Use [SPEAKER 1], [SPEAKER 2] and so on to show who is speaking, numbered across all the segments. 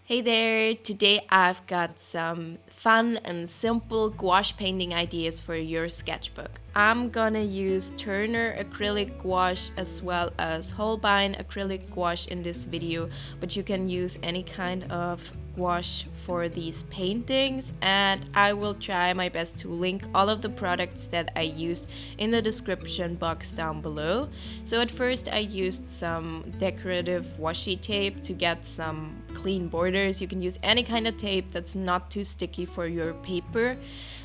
[SPEAKER 1] Hey there! Today I've got some fun and simple gouache painting ideas for your sketchbook. I'm gonna use Turner acrylic gouache as well as Holbein acrylic gouache in this video, but you can use any kind of gouache for these paintings, and I will try my best to link all of the products that I used in the description box down below. So at first I used some decorative washi tape to get some clean borders. You can use any kind of tape that's not too sticky for your paper.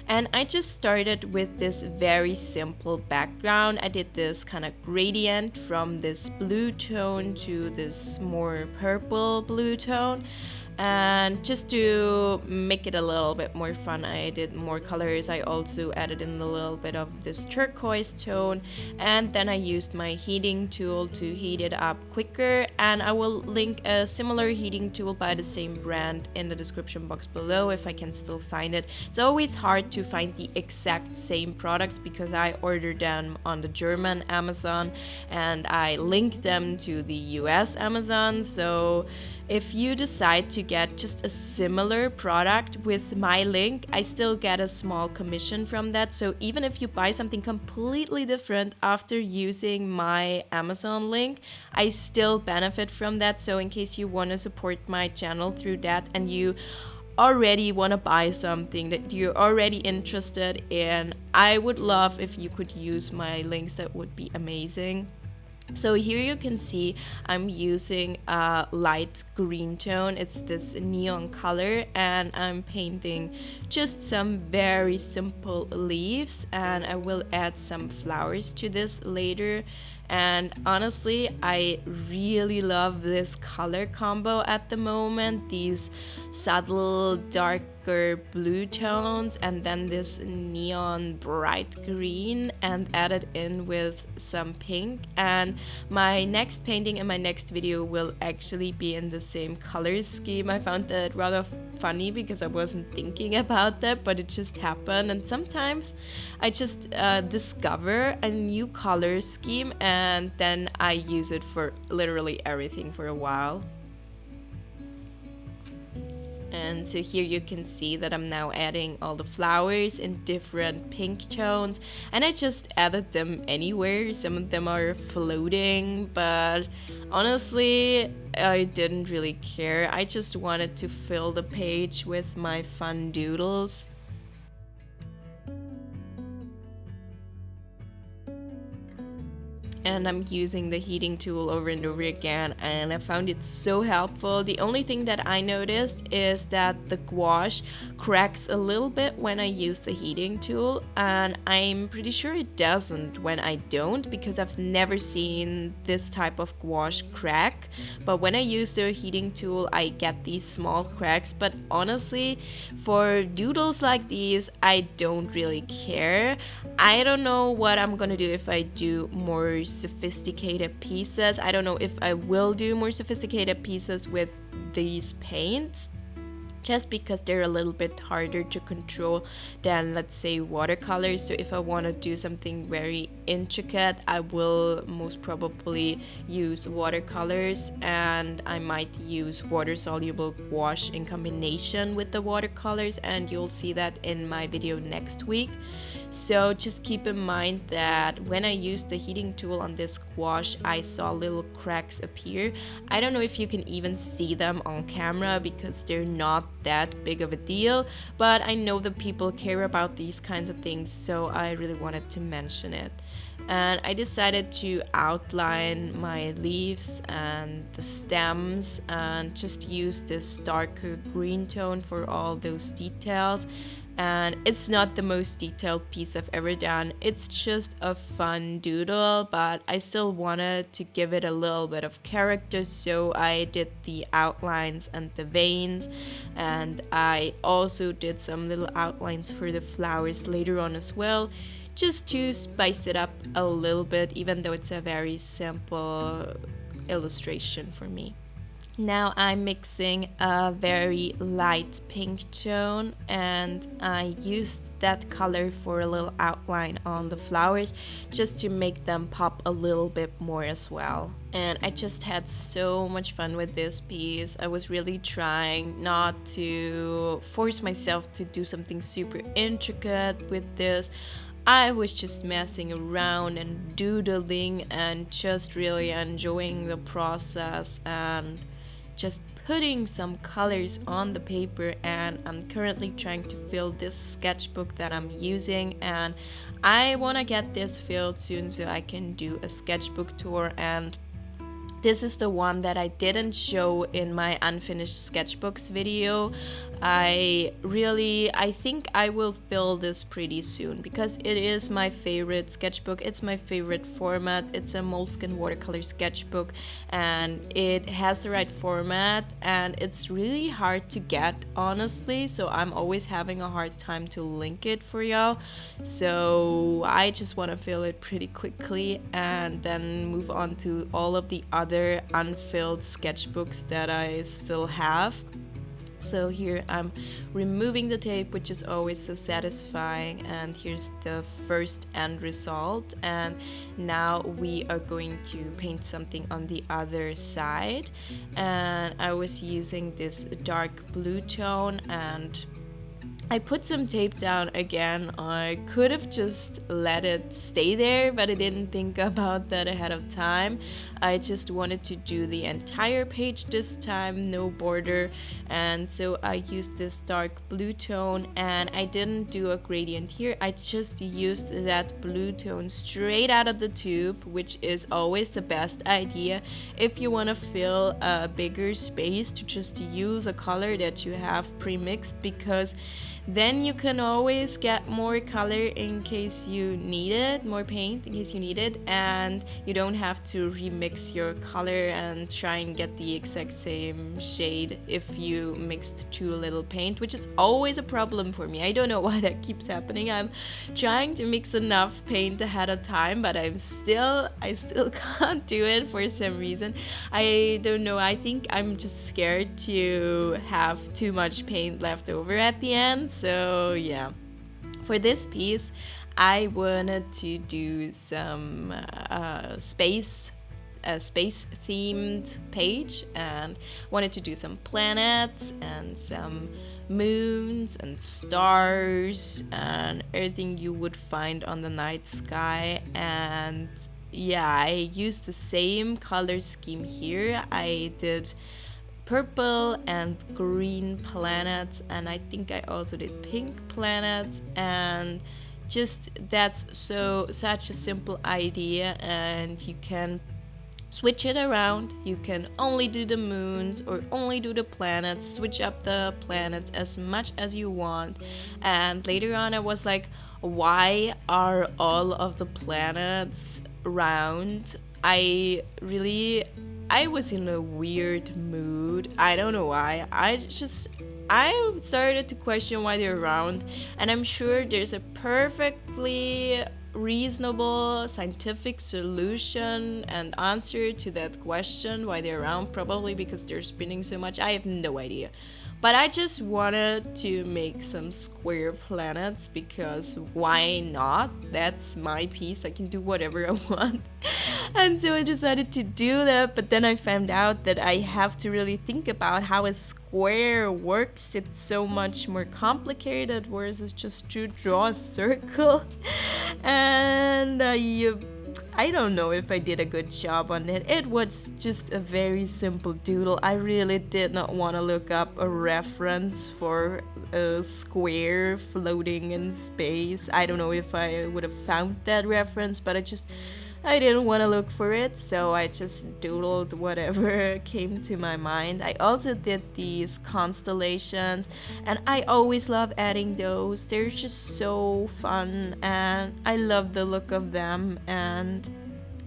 [SPEAKER 1] And I just started with this very simple background. I did this kind of gradient from this blue tone to this more purple blue tone. And just to make it a little bit more fun, I did more colors. I also added in a little bit of this turquoise tone, and then I used my heating tool to heat it up quicker. And I will link a similar heating tool by the same brand in the description box below if I can still find it. It's always hard to find the exact same products because I ordered them on the German Amazon and I linked them to the US Amazon. So if you decide to get just a similar product with my link, I still get a small commission from that. So even if you buy something completely different after using my Amazon link, I still benefit from that. So in case you want to support my channel through that and you already want to buy something that you're already interested in, I would love if you could use my links. That would be amazing. So here you can see I'm using a light green tone. It's this neon color, and I'm painting just some very simple leaves, and I will add some flowers to this later. And honestly, I really love this color combo at the moment. These subtle darker blue tones and then this neon bright green, and added in with some pink. And my next painting and my next video will actually be in the same color scheme. I found that rather funny because I wasn't thinking about that, but it just happened. And sometimes I just discover a new color scheme and then I use it for literally everything for a while. And so here you can see that I'm now adding all the flowers in different pink tones, and I just added them anywhere. Some of them are floating, but honestly I didn't really care. I just wanted to fill the page with my fun doodles. And I'm using the heating tool over and over again, and I found it so helpful. The only thing that I noticed is that the gouache cracks a little bit when I use the heating tool, and I'm pretty sure it doesn't when I don't, because I've never seen this type of gouache crack. But when I use the heating tool, I get these small cracks. But honestly, for doodles like these, I don't really care. I don't know what I'm gonna do if I do more sophisticated pieces. I don't know if I will do more sophisticated pieces with these paints, just because they're a little bit harder to control than, let's say, watercolors. So if I want to do something very intricate, I will most probably use watercolors, and I might use water soluble gouache in combination with the watercolors, and you'll see that in my video next week. So just keep in mind that when I used the heating tool on this gouache, I saw little cracks appear. I don't know if you can even see them on camera because they're not that big of a deal, but I know that people care about these kinds of things, so I really wanted to mention it. And I decided to outline my leaves and the stems and just use this darker green tone for all those details. And it's not the most detailed piece I've ever done. It's just a fun doodle, but I still wanted to give it a little bit of character, so I did the outlines and the veins, and I also did some little outlines for the flowers later on as well, just to spice it up a little bit, even though it's a very simple illustration for me. Now I'm mixing a very light pink tone, and I used that color for a little outline on the flowers just to make them pop a little bit more as well. And I just had so much fun with this piece. I was really trying not to force myself to do something super intricate with this. I was just messing around and doodling and just really enjoying the process and just putting some colors on the paper. And I'm currently trying to fill this sketchbook that I'm using, and I want to get this filled soon so I can do a sketchbook tour. And this is the one that I didn't show in my unfinished sketchbooks video. I think I will fill this pretty soon because it is my favorite sketchbook. It's my favorite format. It's a moleskin watercolor sketchbook, and it has the right format, and it's really hard to get, honestly, so I'm always having a hard time to link it for y'all. So I just want to fill it pretty quickly and then move on to all of the other unfilled sketchbooks that I still have. So here I'm removing the tape, which is always so satisfying, and here's the first end result. And now we are going to paint something on the other side, and I was using this dark blue tone, and I put some tape down again. I could have just let it stay there, but I didn't think about that ahead of time. I just wanted to do the entire page this time, no border, and so I used this dark blue tone, and I didn't do a gradient here. I just used that blue tone straight out of the tube, which is always the best idea if you want to fill a bigger space, to just use a color that you have pre-mixed, because then you can always get more color in case you need it, more paint in case you need it, and you don't have to remix your color and try and get the exact same shade if you mixed too little paint, which is always a problem for me. I don't know why that keeps happening. I'm trying to mix enough paint ahead of time, but I still can't do it for some reason. I don't know. I think I'm just scared to have too much paint left over at the end. So yeah, for this piece I wanted to do some space themed page, and wanted to do some planets and some moons and stars and everything you would find on the night sky. And yeah, I used the same color scheme here. I did purple and green planets, and I think I also did pink planets, and just that's such a simple idea, and you can switch it around. You can only do the moons or only do the planets, switch up the planets as much as you want. And later on I was like, why are all of the planets round? I was in a weird mood. I don't know why. I started to question why they're round, and I'm sure there's a perfectly reasonable scientific solution and answer to that question, why they're round. Probably because they're spinning so much. I have no idea. But I just wanted to make some square planets because why not? That's my piece. I can do whatever I want. And so I decided to do that, but then I found out that I have to really think about how a square works. It's so much more complicated, whereas it's just to draw a circle. And I don't know if I did a good job on it. It was just a very simple doodle. I really did not want to look up a reference for a square floating in space. I don't know if I would have found that reference, but I didn't want to look for it, so I just doodled whatever came to my mind. I also did these constellations, and I always love adding those. They're just so fun, and I love the look of them. And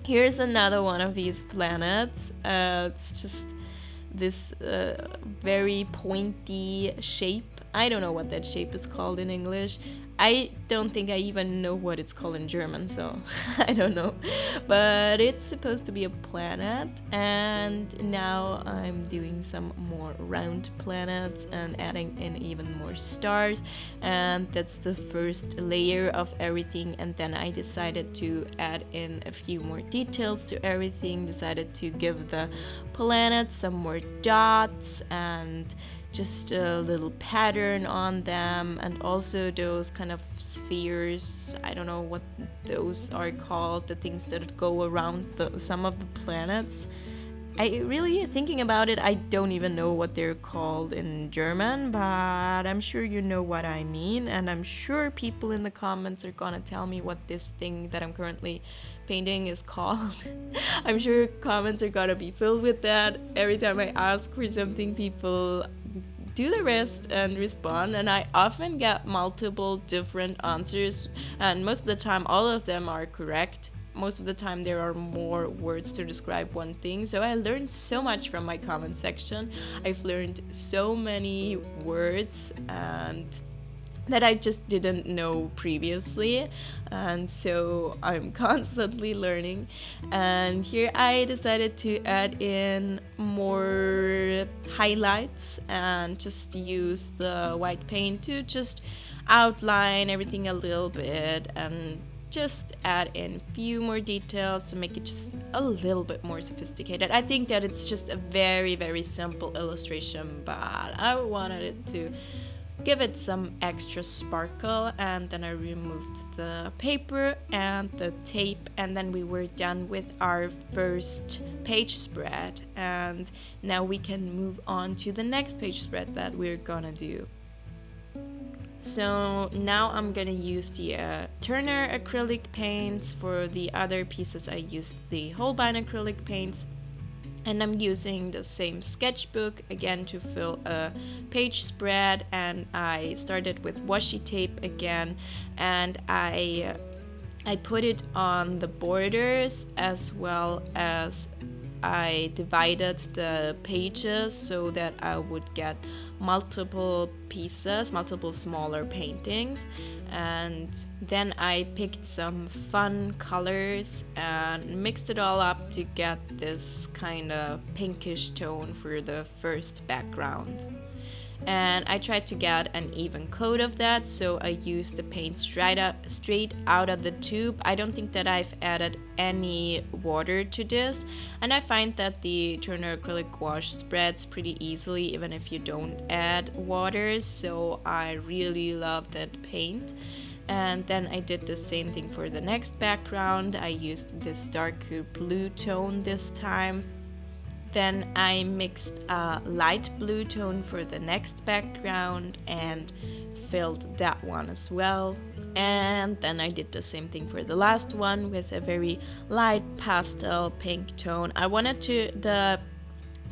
[SPEAKER 1] here's another one of these planets. It's just this very pointy shape. I don't know what that shape is called in English. I don't think I even know what it's called in German, so I don't know. But it's supposed to be a planet, and now I'm doing some more round planets and adding in even more stars, and that's the first layer of everything. And then I decided to add in a few more details to everything, decided to give the planet some more dots and just a little pattern on them, and also those kind of spheres. I don't know what those are called, the things that go around some of the planets. I really, thinking about it, I don't even know what they're called in German, but I'm sure you know what I mean, and I'm sure people in the comments are gonna tell me what this thing that I'm currently painting is called. I'm sure comments are gonna be filled with that. Every time I ask for something, people do the rest and respond, and I often get multiple different answers, and most of the time all of them are correct. Most of the time there are more words to describe one thing, so I learned so much from my comment section. I've learned so many words and that I just didn't know previously, and so I'm constantly learning. And here I decided to add in more highlights and just use the white paint to just outline everything a little bit and just add in a few more details to make it just a little bit more sophisticated. I think that it's just a very, very simple illustration, but I wanted it to give it some extra sparkle. And then I removed the paper and the tape, and then we were done with our first page spread, and now we can move on to the next page spread that we're gonna do. So now I'm gonna use the Turner acrylic paints. For the other pieces I used the Holbein acrylic paints, and I'm using the same sketchbook again to fill a page spread. And I started with washi tape again, and I put it on the borders, as well as I divided the pages so that I would get multiple pieces, multiple smaller paintings. And then I picked some fun colors and mixed it all up to get this kind of pinkish tone for the first background. And I tried to get an even coat of that, so I used the paint straight out of the tube. I don't think that I've added any water to this, and I find that the Turner acrylic gouache spreads pretty easily even if you don't add water, so I really love that paint. And then I did the same thing for the next background. I used this darker blue tone this time. Then I mixed a light blue tone for the next background and filled that one as well. And then I did the same thing for the last one with a very light pastel pink tone. I wanted the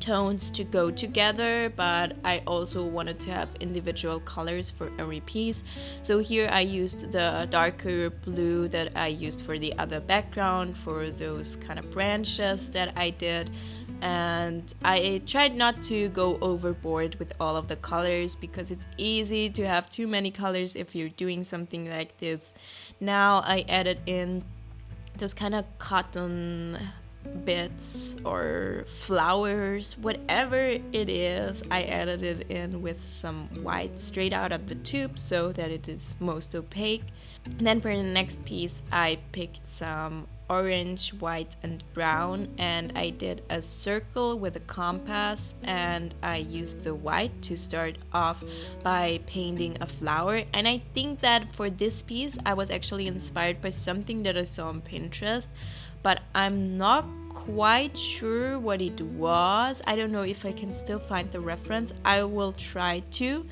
[SPEAKER 1] tones to go together, but I also wanted to have individual colors for every piece. So here I used the darker blue that I used for the other background for those kind of branches that I did. And I tried not to go overboard with all of the colors, because it's easy to have too many colors if you're doing something like this. Now I added in those kind of cotton bits or flowers, whatever it is. I added it in with some white straight out of the tube so that it is most opaque. And then for the next piece I picked some orange, white and brown, and I did a circle with a compass, and I used the white to start off by painting a flower. And I think that for this piece I was actually inspired by something that I saw on Pinterest, but I'm not quite sure what it was. I don't know if I can still find the reference. I will try to,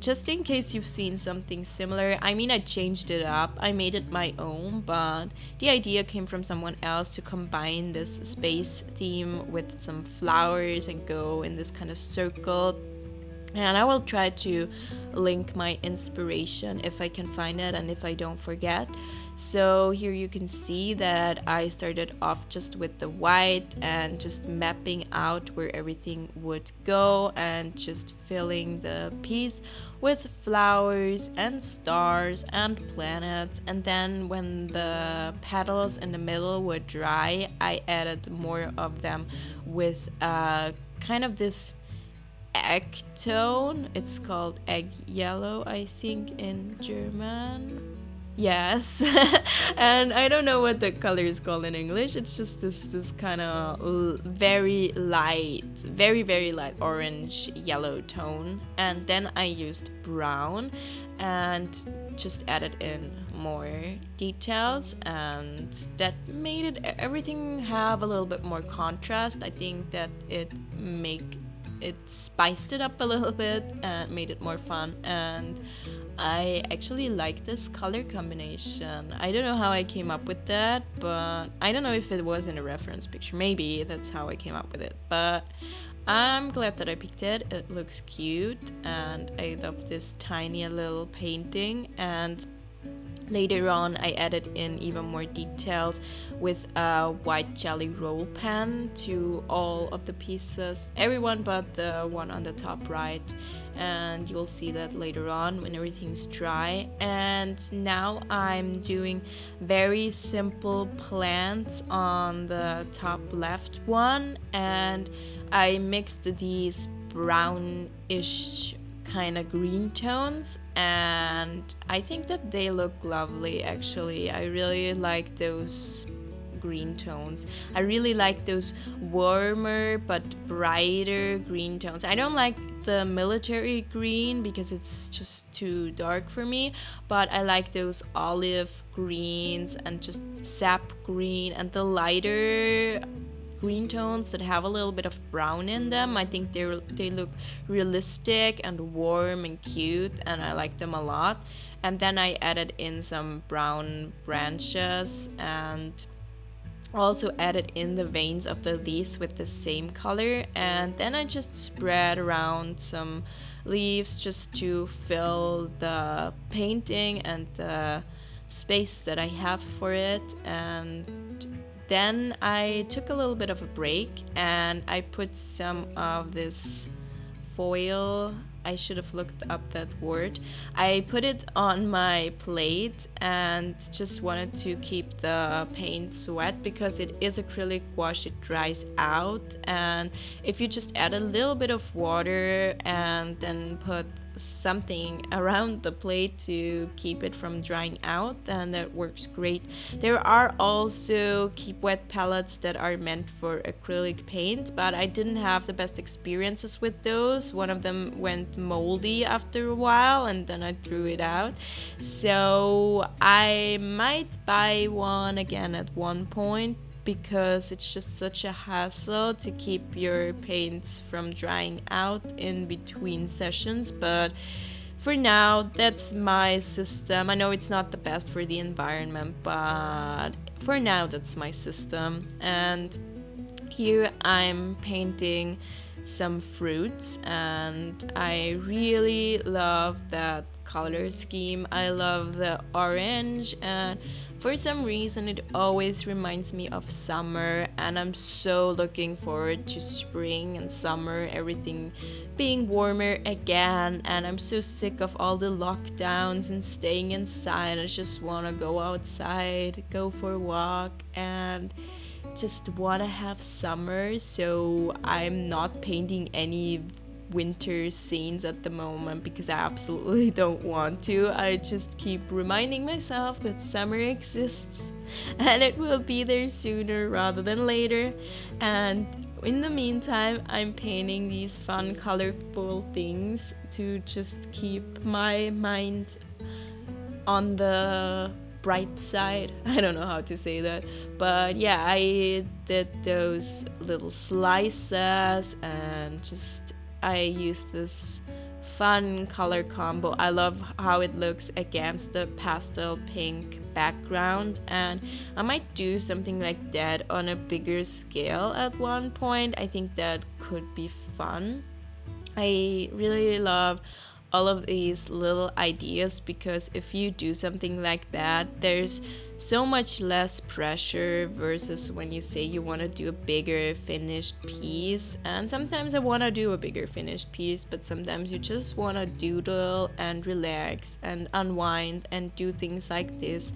[SPEAKER 1] just in case you've seen something similar. I mean, I changed it up, I made it my own, but the idea came from someone else to combine this space theme with some flowers and go in this kind of circle. And I will try to link my inspiration if I can find it and if I don't forget. So here you can see that I started off just with the white and just mapping out where everything would go and just filling the piece with flowers and stars and planets. And then when the petals in the middle were dry, I added more of them with kind of this egg tone. It's called egg yellow, I think, in German. Yes. And I don't know what the color is called in English. It's just this kind of very light, very light orange yellow tone. And then I used brown and just added in more details, and that made everything have a little bit more contrast. I think that it spiced it up a little bit and made it more fun, and I actually like this color combination. I don't know how I came up with that, but I don't know if it was in a reference picture. Maybe that's how I came up with it, but I'm glad that I picked it. It looks cute, and I love this tiny little painting. And later on, I added in even more details with a white jelly roll pen to all of the pieces, everyone but the one on the top right. And you'll see that later on when everything's dry. And now I'm doing very simple plants on the top left one, and I mixed these brownish kind of green tones, and I think that they look lovely. Actually, I really like those green tones. I really like those warmer but brighter green tones. I don't like the military green because it's just too dark for me, but I like those olive greens and just sap green and the lighter green tones that have a little bit of brown in them. I think they look realistic and warm and cute, and I like them a lot. And then I added in some brown branches and also added in the veins of the leaves with the same color. And then I just spread around some leaves just to fill the painting and the space that I have for it. And then I took a little bit of a break and I put some of this foil, I should have looked up that word. I put it on my plate and just wanted to keep the paint wet because it is acrylic gouache, it dries out. And if you just add a little bit of water and then put something around the plate to keep it from drying out, then that works great. There are also keep wet palettes that are meant for acrylic paint, but I didn't have the best experiences with those. One of them went moldy after a while and then I threw it out, so I might buy one again at one point because it's just such a hassle to keep your paints from drying out in between sessions. But for now, that's my system. I know it's not the best for the environment, but for now, that's my system. And here I'm painting some fruits, and I really love that color scheme. I love the orange, and for some reason it always reminds me of summer, and I'm so looking forward to spring and summer, everything being warmer again. And I'm so sick of all the lockdowns and staying inside. I just want to go outside, go for a walk, and just want to have summer. So I'm not painting any winter scenes at the moment because I absolutely don't want to. I just keep reminding myself that summer exists and it will be there sooner rather than later. And in the meantime, I'm painting these fun, colorful things to just keep my mind on the bright side. I don't know how to say that, but yeah, I did those little slices and just I used this fun color combo. I love how it looks against the pastel pink background, and I might do something like that on a bigger scale at one point. I think that could be fun. I really love all of these little ideas because if you do something like that, there's so much less pressure versus when you say you want to do a bigger finished piece. And sometimes I want to do a bigger finished piece, but sometimes you just want to doodle and relax and unwind and do things like this.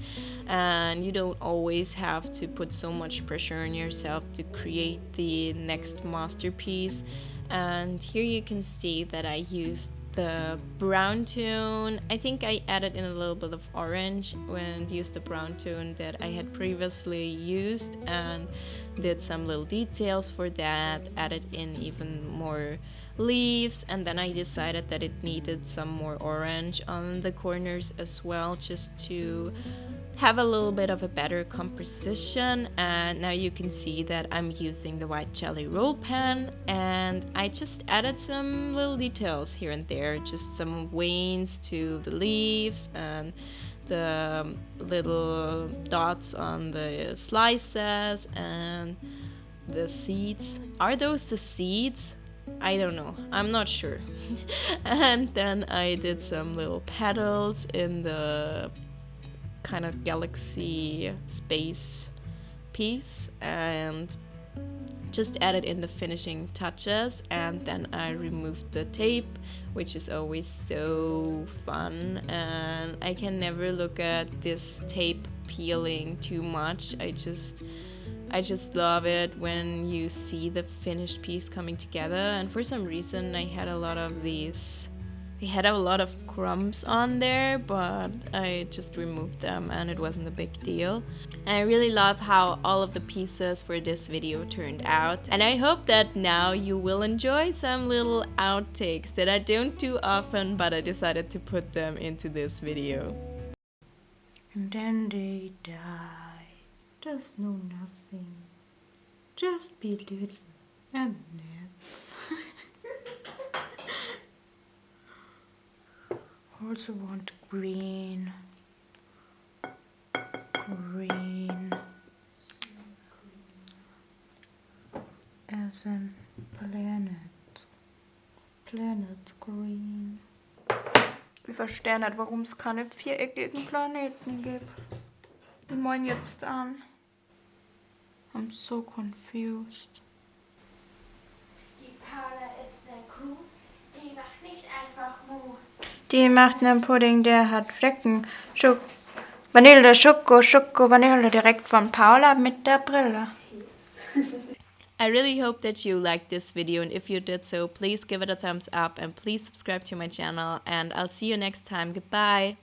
[SPEAKER 1] And you don't always have to put so much pressure on yourself to create the next masterpiece. And here you can see that I used the brown tone. I think I added in a little bit of orange and used the brown tone that I had previously used and did some little details for that, added in even more leaves, and then I decided that it needed some more orange on the corners as well, just to have a little bit of a better composition. And now you can see that I'm using the white jelly roll pen, and I just added some little details here and there, just some veins to the leaves and the little dots on the slices and the seeds. Are those the seeds? I don't know, I'm not sure. And then I did some little petals in the kind of galaxy space piece and just added in the finishing touches. And then I removed the tape, which is always so fun, and I can never look at this tape peeling too much. I just love it when you see the finished piece coming together. And for some reason I had a lot of crumbs on there, but I just removed them and it wasn't a big deal. And I really love how all of the pieces for this video turned out, and I hope that now you will enjoy some little outtakes that I don't do often, but I decided to put them into this video.
[SPEAKER 2] And then they die. Just know nothing. Just be little and nap. Also want green as in planet green. Wir verstehen nicht, warum es keine viereckigen Planeten gibt. Die meinen jetzt an. I'm so confused.
[SPEAKER 3] Die Paula ist eine Kuh, die macht nicht einfach Mu.
[SPEAKER 2] Die macht einen Pudding, der hat Flecken. Vanille, Schoko, Vanille, direkt von Paula mit der Brille.
[SPEAKER 1] I really hope that you liked this video, and if you did so, please give it a thumbs up and please subscribe to my channel, and I'll see you next time. Goodbye!